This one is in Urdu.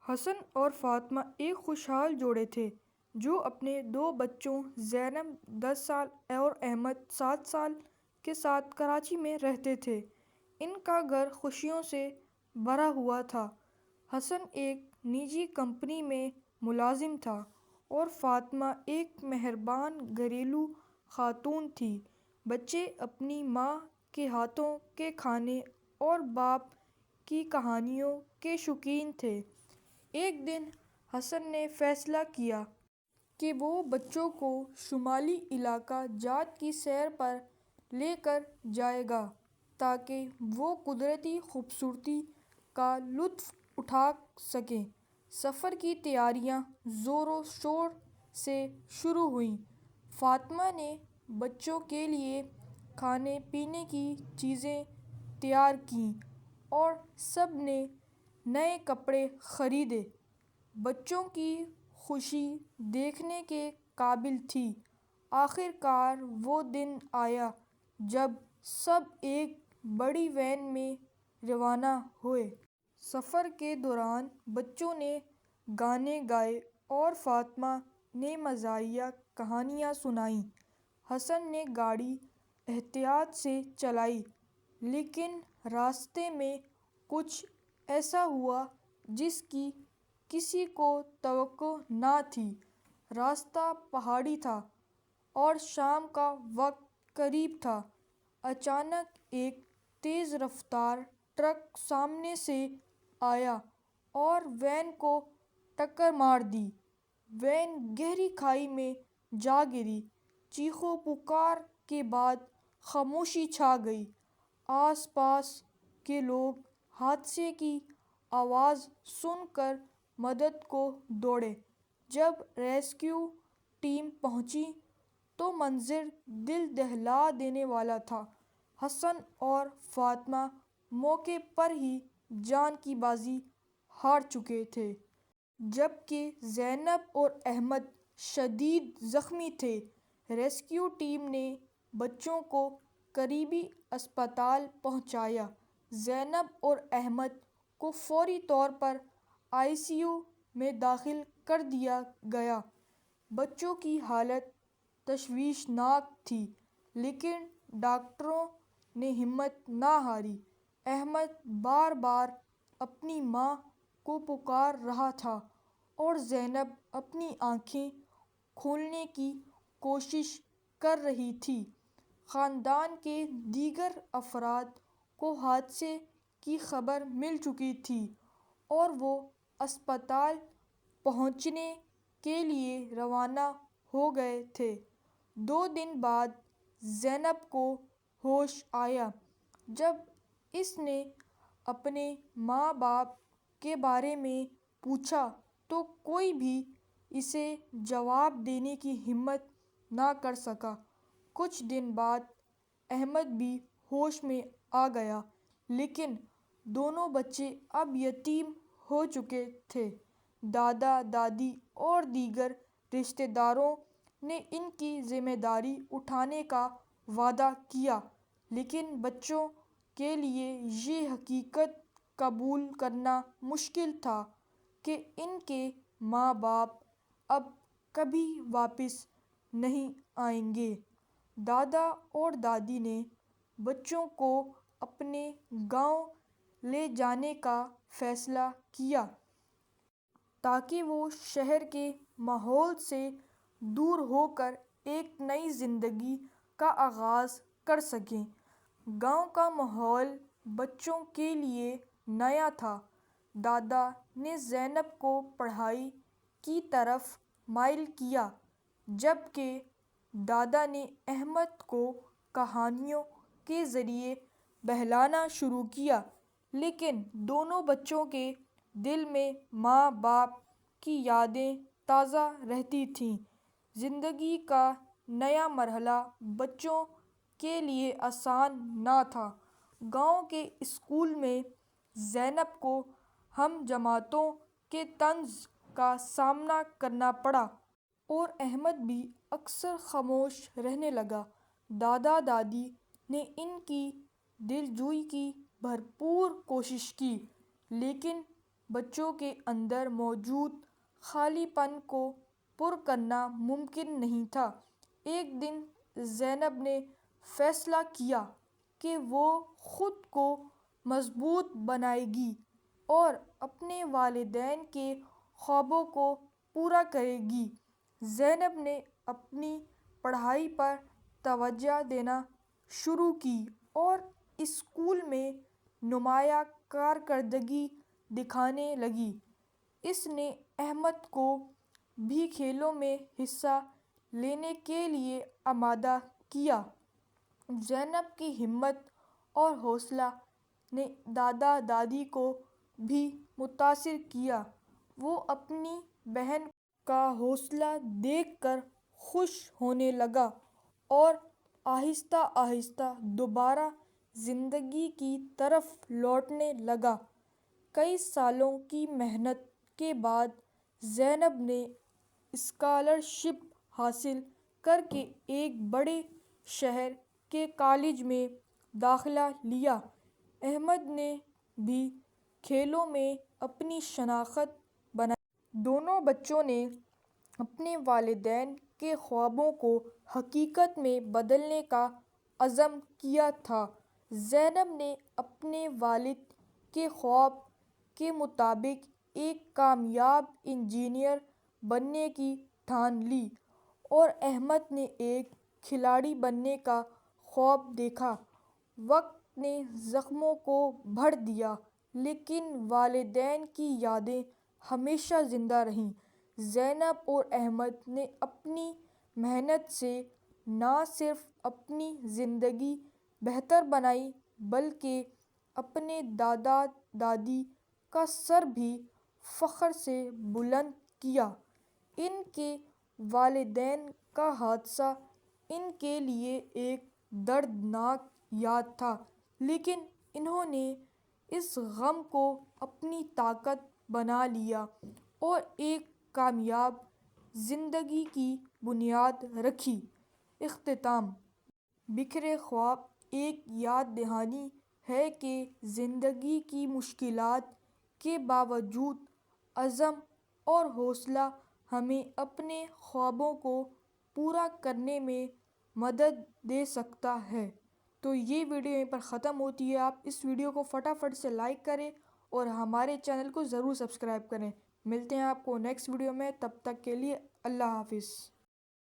حسن اور فاطمہ ایک خوشحال جوڑے تھے جو اپنے دو بچوں زینب 10 سال اور احمد 7 سال کے ساتھ کراچی میں رہتے تھے۔ ان کا گھر خوشیوں سے بھرا ہوا تھا۔ حسن ایک نجی کمپنی میں ملازم تھا اور فاطمہ ایک مہربان گھریلو خاتون تھی۔ بچے اپنی ماں کے ہاتھوں کے کھانے اور باپ کی کہانیوں کے شوقین تھے۔ ایک دن حسن نے فیصلہ کیا کہ وہ بچوں کو شمالی علاقہ جات کی سیر پر لے کر جائے گا تاکہ وہ قدرتی خوبصورتی کا لطف اٹھا سکیں۔ سفر کی تیاریاں زور و شور سے شروع ہوئیں۔ فاطمہ نے بچوں کے لیے کھانے پینے کی چیزیں تیار کیں اور سب نے نئے کپڑے خریدے۔ بچوں کی خوشی دیکھنے کے قابل تھی۔ آخر کار وہ دن آیا جب سب ایک بڑی وین میں روانہ ہوئے۔ سفر کے دوران بچوں نے گانے گائے اور فاطمہ نے مزاحیہ کہانیاں سنائیں۔ حسن نے گاڑی احتیاط سے چلائی لیکن راستے میں کچھ ایسا ہوا جس کی کسی کو توقع نہ تھی۔ راستہ پہاڑی تھا اور شام کا وقت قریب تھا۔ اچانک ایک تیز رفتار ٹرک سامنے سے آیا اور وین کو ٹکر مار دی۔ وین گہری کھائی میں جا گری۔ چیخ و پکار کے بعد خاموشی چھا گئی۔ آس پاس کے لوگ حادثے کی آواز سن کر مدد کو دوڑے۔ جب ریسکیو ٹیم پہنچی تو منظر دل دہلا دینے والا تھا۔ حسن اور فاطمہ موقع پر ہی جان کی بازی ہار چکے تھے جبکہ زینب اور احمد شدید زخمی تھے۔ ریسکیو ٹیم نے بچوں کو قریبی اسپتال پہنچایا۔ زینب اور احمد کو فوری طور پر آئی سی یو میں داخل کر دیا گیا۔ بچوں کی حالت تشویشناک تھی لیکن ڈاکٹروں نے ہمت نہ ہاری۔ احمد بار بار اپنی ماں کو پکار رہا تھا اور زینب اپنی آنکھیں کھولنے کی کوشش کر رہی تھی۔ خاندان کے دیگر افراد کو حادثے کی خبر مل چکی تھی اور وہ اسپتال پہنچنے کے لیے روانہ ہو گئے تھے۔ 2 دن بعد زینب کو ہوش آیا۔ جب اس نے اپنے ماں باپ کے بارے میں پوچھا تو کوئی بھی اسے جواب دینے کی ہمت نہ کر سکا۔ کچھ دن بعد احمد بھی ہوش میں آ گیا لیکن دونوں بچے اب یتیم ہو چکے تھے۔ دادا دادی اور دیگر رشتہ داروں نے ان کی ذمہ داری اٹھانے کا وعدہ کیا لیکن بچوں کے لیے یہ حقیقت قبول کرنا مشکل تھا کہ ان کے ماں باپ اب کبھی واپس نہیں آئیں گے۔ دادا اور دادی نے بچوں کو اپنے گاؤں لے جانے کا فیصلہ کیا تاکہ وہ شہر کے ماحول سے دور ہو کر ایک نئی زندگی کا آغاز کر سکیں۔ گاؤں کا ماحول بچوں کے لیے نیا تھا۔ دادا نے زینب کو پڑھائی کی طرف مائل کیا جبکہ دادا نے احمد کو کہانیوں کے ذریعے بہلانا شروع کیا لیکن دونوں بچوں کے دل میں ماں باپ کی یادیں تازہ رہتی تھیں۔ زندگی کا نیا مرحلہ بچوں کے لیے آسان نہ تھا۔ گاؤں کے اسکول میں زینب کو ہم جماعتوں کے طنز کا سامنا کرنا پڑا اور احمد بھی اکثر خاموش رہنے لگا۔ دادا دادی نے ان کی دلجوئی کی بھرپور کوشش کی، لیکن بچوں کے اندر موجود خالی پن کو پر کرنا ممکن نہیں تھا۔ ایک دن زینب نے فیصلہ کیا کہ وہ خود کو مضبوط بنائے گی اور اپنے والدین کے خوابوں کو پورا کرے گی۔ زینب نے اپنی پڑھائی پر توجہ دینا شروع کی اور اسکول میں نمایاں کارکردگی دکھانے لگی۔ اس نے احمد کو بھی کھیلوں میں حصہ لینے کے لیے آمادہ کیا۔ زینب کی ہمت اور حوصلہ نے دادا دادی کو بھی متاثر کیا۔ وہ اپنی بہن کا حوصلہ دیکھ کر خوش ہونے لگا اور آہستہ آہستہ دوبارہ زندگی کی طرف لوٹنے لگا۔ کئی سالوں کی محنت کے بعد زینب نے اسکالرشپ حاصل کر کے ایک بڑے شہر کے کالج میں داخلہ لیا۔ احمد نے بھی کھیلوں میں اپنی شناخت بنائی۔ دونوں بچوں نے اپنے والدین کے خوابوں کو حقیقت میں بدلنے کا عزم کیا تھا۔ زینب نے اپنے والد کے خواب کے مطابق ایک کامیاب انجینئر بننے کی ٹھان لی اور احمد نے ایک کھلاڑی بننے کا خواب دیکھا۔ وقت نے زخموں کو بھر دیا، لیکن والدین کی یادیں ہمیشہ زندہ رہیں۔ زینب اور احمد نے اپنی محنت سے نہ صرف اپنی زندگی بہتر بنائی بلکہ اپنے دادا دادی کا سر بھی فخر سے بلند کیا۔ ان کے والدین کا حادثہ ان کے لیے ایک دردناک یاد تھا، لیکن انہوں نے اس غم کو اپنی طاقت بنا لیا اور ایک کامیاب زندگی کی بنیاد رکھی۔ اختتام: بکھرے خواب ایک یاد دہانی ہے کہ زندگی کی مشکلات کے باوجود عزم اور حوصلہ ہمیں اپنے خوابوں کو پورا کرنے میں مدد دے سکتا ہے۔ تو یہ ویڈیو یہیں پر ختم ہوتی ہے۔ آپ اس ویڈیو کو فٹافٹ سے لائک کریں اور ہمارے چینل کو ضرور سبسکرائب کریں۔ ملتے ہیں آپ کو نیکسٹ ویڈیو میں، تب تک کے لیے اللہ حافظ۔